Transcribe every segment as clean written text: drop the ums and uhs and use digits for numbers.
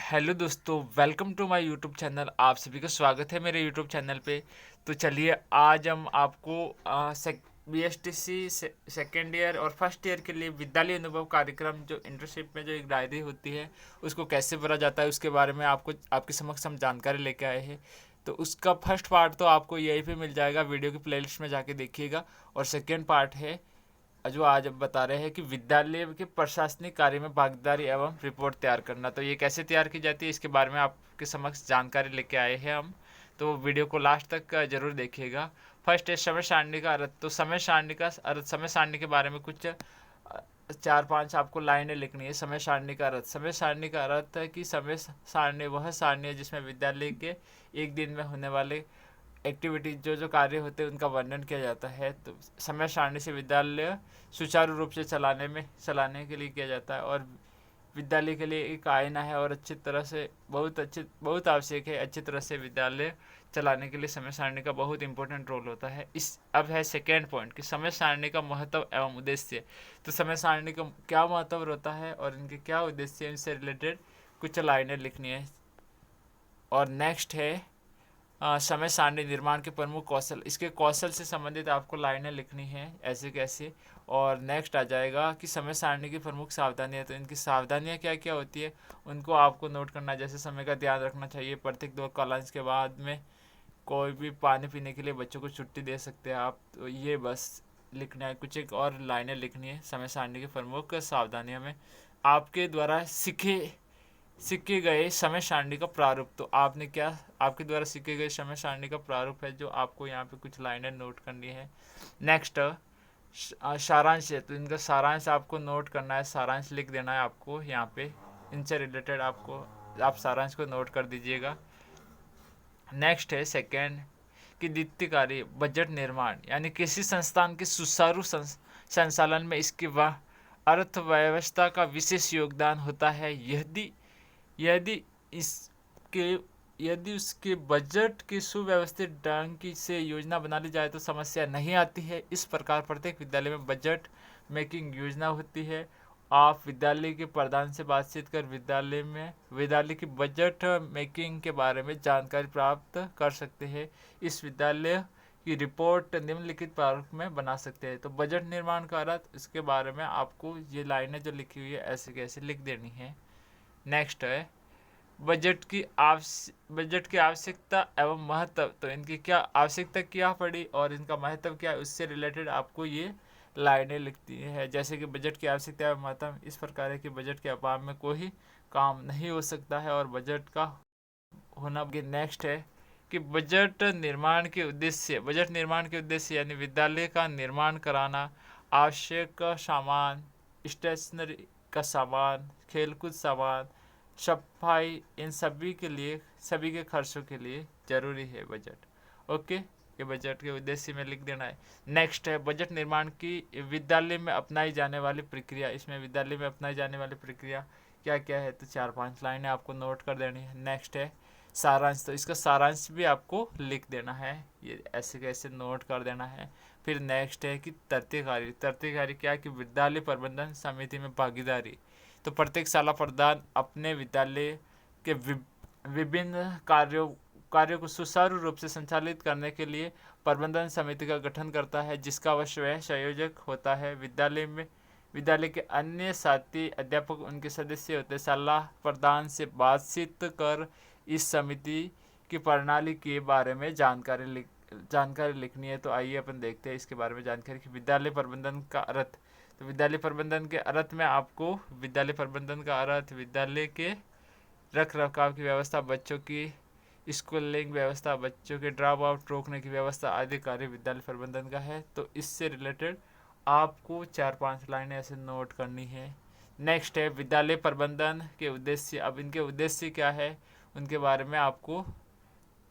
Hello दोस्तों, welcome to my YouTube channel. आप सभी का स्वागत है मेरे यूट्यूब चैनल पे। तो चलिए आज हम आपको बीएसटीसी सेकेंड ईयर और फर्स्ट ईयर के लिए विद्यालय अनुभव कार्यक्रम जो इंटर्नशिप में जो एक डायरी होती है उसको कैसे भरा जाता है उसके बारे में आपको आपके समक्ष हम जानकारी लेके आए हैं। तो उसका फर्स्ट पार्ट तो आपको यहीं पे मिल जाएगा, वीडियो की प्लेलिस्ट में जाके देखिएगा। और सेकेंड पार्ट है जो आज अब बता रहे हैं कि विद्यालय के प्रशासनिक कार्य में भागीदारी एवं रिपोर्ट तैयार करना। तो ये कैसे तैयार की जाती है इसके बारे में आपके समक्ष जानकारी लेके आए हैं हम। तो वीडियो को लास्ट तक जरूर देखिएगा। फर्स्ट है समय सारणी का अर्थ। तो समय सारणी का अर्थ, समय सारणी के बारे में कुछ चार पांच आपको लाइनें लिखनी है। समय सारणी का अर्थ, समय सारणी का अर्थ है कि समय सारणी वह सारणी है जिसमें विद्यालय के एक दिन में होने वाले एक्टिविटीज जो कार्य होते हैं उनका वर्णन किया जाता है। तो समय सारणी से विद्यालय सुचारू रूप से चलाने के लिए किया जाता है। और विद्यालय के लिए एक आईना है और अच्छी तरह से बहुत आवश्यक है। अच्छी तरह से विद्यालय चलाने के लिए समय सारणी का बहुत इंपॉर्टेंट रोल होता है। इस अब है सेकेंड पॉइंट कि समय सारणी का महत्व एवं उद्देश्य। तो समय सारणी का क्या महत्व होता है और इनके क्या उद्देश्य है, इनसे रिलेटेड कुछ लाइनें लिखनी है। और नेक्स्ट है समय सारणी निर्माण के प्रमुख कौशल। इसके कौशल से संबंधित आपको लाइनें लिखनी है ऐसे कैसे। और नेक्स्ट आ जाएगा कि समय सारणी की प्रमुख सावधानियां। तो इनकी सावधानियां क्या क्या होती है उनको आपको नोट करना है। जैसे समय का ध्यान रखना चाहिए, प्रत्येक दो कालांश के बाद में कोई भी पानी पीने के लिए बच्चों को छुट्टी दे सकते हैं आप। तो ये बस लिखना है। कुछ एक और लाइनें लिखनी है समय सारणी की प्रमुख सावधानियों में। आपके द्वारा सीखे गए समय सारणी का प्रारूप। तो आपने क्या, आपके द्वारा सीखे गए समय सारणी का प्रारूप है जो आपको यहाँ पे कुछ लाइनें नोट करनी है। नेक्स्ट सारांश है। तो इनका सारांश आपको नोट करना है, सारांश लिख देना है आपको यहाँ पे। इनसे रिलेटेड आपको आप सारांश को नोट कर दीजिएगा। नेक्स्ट है सेकेंड कि द्वितीय कार्य बजट निर्माण, यानी किसी संस्थान के सुचारू संचालन में इसकी वह अर्थव्यवस्था का विशेष योगदान होता है। यदि यदि इसके यदि उसके बजट की सुव्यवस्थित ढंग की से योजना बना ली जाए तो समस्या नहीं आती है। इस प्रकार प्रत्येक विद्यालय में बजट मेकिंग योजना होती है। आप विद्यालय के प्रधान से बातचीत कर विद्यालय की बजट मेकिंग के बारे में जानकारी प्राप्त कर सकते हैं। इस विद्यालय की रिपोर्ट निम्नलिखित प्रारूप में बना सकते हैं। तो बजट निर्माण का अर्थ, इसके बारे में आपको ये लाइनें जो लिखी हुई है ऐसे कैसे लिख देनी है। नेक्स्ट है बजट की आवश्यकता एवं महत्व। तो इनकी क्या आवश्यकता क्या पड़ी और इनका महत्व क्या है उससे रिलेटेड आपको ये लाइनें लिखती है। जैसे कि बजट की आवश्यकता एवं महत्व इस प्रकार है कि बजट के अभाव में कोई काम नहीं हो सकता है और बजट का होना। नेक्स्ट है कि बजट निर्माण के उद्देश्य यानी विद्यालय का निर्माण कराना, आवश्यक सामान, स्टेशनरी का सामान, खेलकूद सामान, सफाई, इन सभी के खर्चों के लिए जरूरी है बजट। ओके, ये बजट के उद्देश्य में लिख देना है। नेक्स्ट है बजट निर्माण की विद्यालय में अपनाई जाने वाली प्रक्रिया। इसमें विद्यालय में अपनाई जाने वाली प्रक्रिया क्या क्या है, तो चार पांच लाइनें आपको नोट कर देनी है। नेक्स्ट है सारांश। तो इसका सारांश भी आपको लिख देना है, ये ऐसे कैसे नोट कर देना है। फिर नेक्स्ट है कि तृतीय कार्य क्या है कि विद्यालय प्रबंधन समिति में भागीदारी। तो प्रत्येक शाला प्रधान अपने विद्यालय के विभिन्न कार्यों को सुचारू रूप से संचालित करने के लिए प्रबंधन समिति का गठन करता है जिसका वह स्वयं संयोजक होता है। विद्यालय के अन्य साथी अध्यापक उनके सदस्य होते हैं। सलाह प्रदान से बातचीत कर इस समिति की प्रणाली के बारे में जानकारी लिखनी है। तो आइए अपन देखते हैं इसके बारे में जानकारी कि विद्यालय प्रबंधन का अर्थ। तो विद्यालय प्रबंधन के अर्थ में आपको विद्यालय प्रबंधन का अर्थ विद्यालय के रख रखाव की व्यवस्था, बच्चों की स्कूलिंग व्यवस्था, बच्चों के ड्रॉप आउट रोकने की व्यवस्था आदि कार्य विद्यालय प्रबंधन का है। तो इससे रिलेटेड आपको चार पांच लाइनें ऐसे नोट करनी है। नेक्स्ट है विद्यालय प्रबंधन के उद्देश्य। अब इनके उद्देश्य क्या है उनके बारे में आपको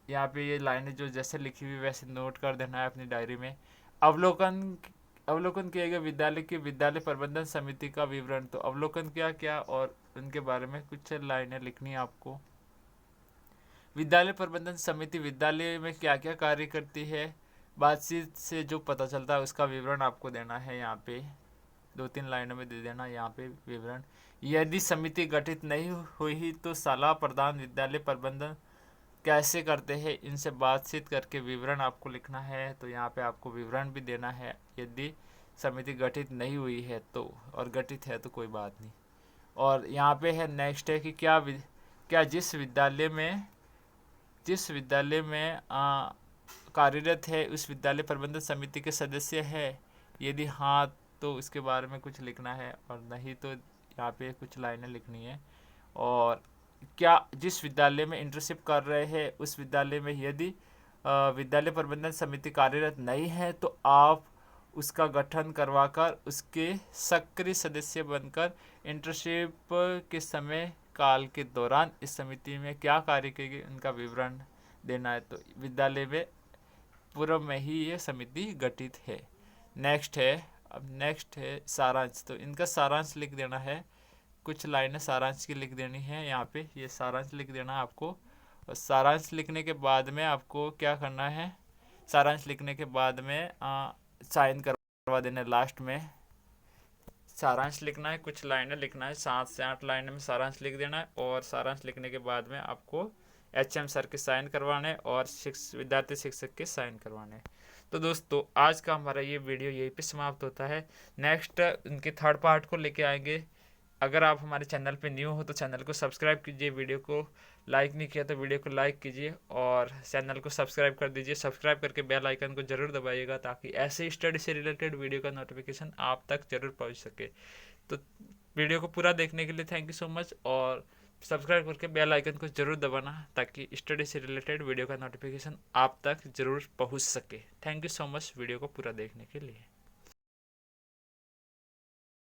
यहाँ पे ये लाइनें जो जैसे लिखी हुई वैसे नोट कर देना है अपनी डायरी में। अवलोकन अवलोकन किए गए विद्यालय की विद्यालय प्रबंधन समिति का विवरण। तो अवलोकन क्या क्या और उनके बारे में कुछ लाइनें लिखनी है आपको। विद्यालय प्रबंधन समिति विद्यालय में क्या क्या कार्य करती है, बातचीत से जो पता चलता है उसका विवरण आपको देना है यहाँ पे। 2-3 लाइनों में दे देना यहाँ पे विवरण। यदि समिति गठित नहीं हुई तो सलाह प्रदान विद्यालय प्रबंधन कैसे करते हैं, इनसे बातचीत करके विवरण आपको लिखना है। तो यहाँ पे आपको विवरण भी देना है यदि समिति गठित नहीं हुई है तो, और गठित है तो कोई बात नहीं। और यहाँ पे है नेक्स्ट है कि क्या जिस विद्यालय में कार्यरत है उस विद्यालय प्रबंधन समिति के सदस्य है। यदि हाँ तो इसके बारे में कुछ लिखना है, और नहीं तो यहाँ पे कुछ लाइनें लिखनी है। और क्या जिस विद्यालय में इंटर्नशिप कर रहे हैं उस विद्यालय में यदि विद्यालय प्रबंधन समिति कार्यरत नहीं है तो आप उसका गठन करवाकर उसके सक्रिय सदस्य बनकर इंटर्नशिप के समय काल के दौरान इस समिति में क्या कार्य करेगी उनका विवरण देना है। तो विद्यालय में पूर्व में ही ये समिति गठित है। नेक्स्ट है सारांश। तो इनका सारांश लिख देना है, कुछ लाइनें सारांश की लिख देनी है। यहाँ पे ये सारांश लिख देना आपको। और सारांश लिखने के बाद में आपको क्या करना है, सारांश लिखने के बाद में साइन करवा देना लास्ट में। सारांश लिखना है, कुछ लाइनें लिखना है, 7 से 8 लाइनें में सारांश लिख देना है। और सारांश लिखने के बाद में आपको HM सर के साइन करवाने और विद्यार्थी शिक्षक के साइन करवाने। तो दोस्तों आज का हमारा ये वीडियो यहीं पे समाप्त होता है। नेक्स्ट उनके थर्ड पार्ट को लेके आएंगे। अगर आप हमारे चैनल पे न्यू हो तो चैनल को सब्सक्राइब कीजिए, वीडियो को लाइक नहीं किया तो वीडियो को लाइक कीजिए और चैनल को सब्सक्राइब कर दीजिए। सब्सक्राइब करके बेल आइकन को ज़रूर दबाइएगा ताकि ऐसे स्टडी से रिलेटेड वीडियो का नोटिफिकेशन आप तक ज़रूर पहुंच सके। तो वीडियो को पूरा देखने के लिए थैंक यू सो मच, और सब्सक्राइब करके बेल आइकन को ज़रूर दबाना ताकि स्टडी से रिलेटेड वीडियो का नोटिफिकेशन आप तक ज़रूर पहुँच सके। Thank you so much video को पूरा देखने के लिए।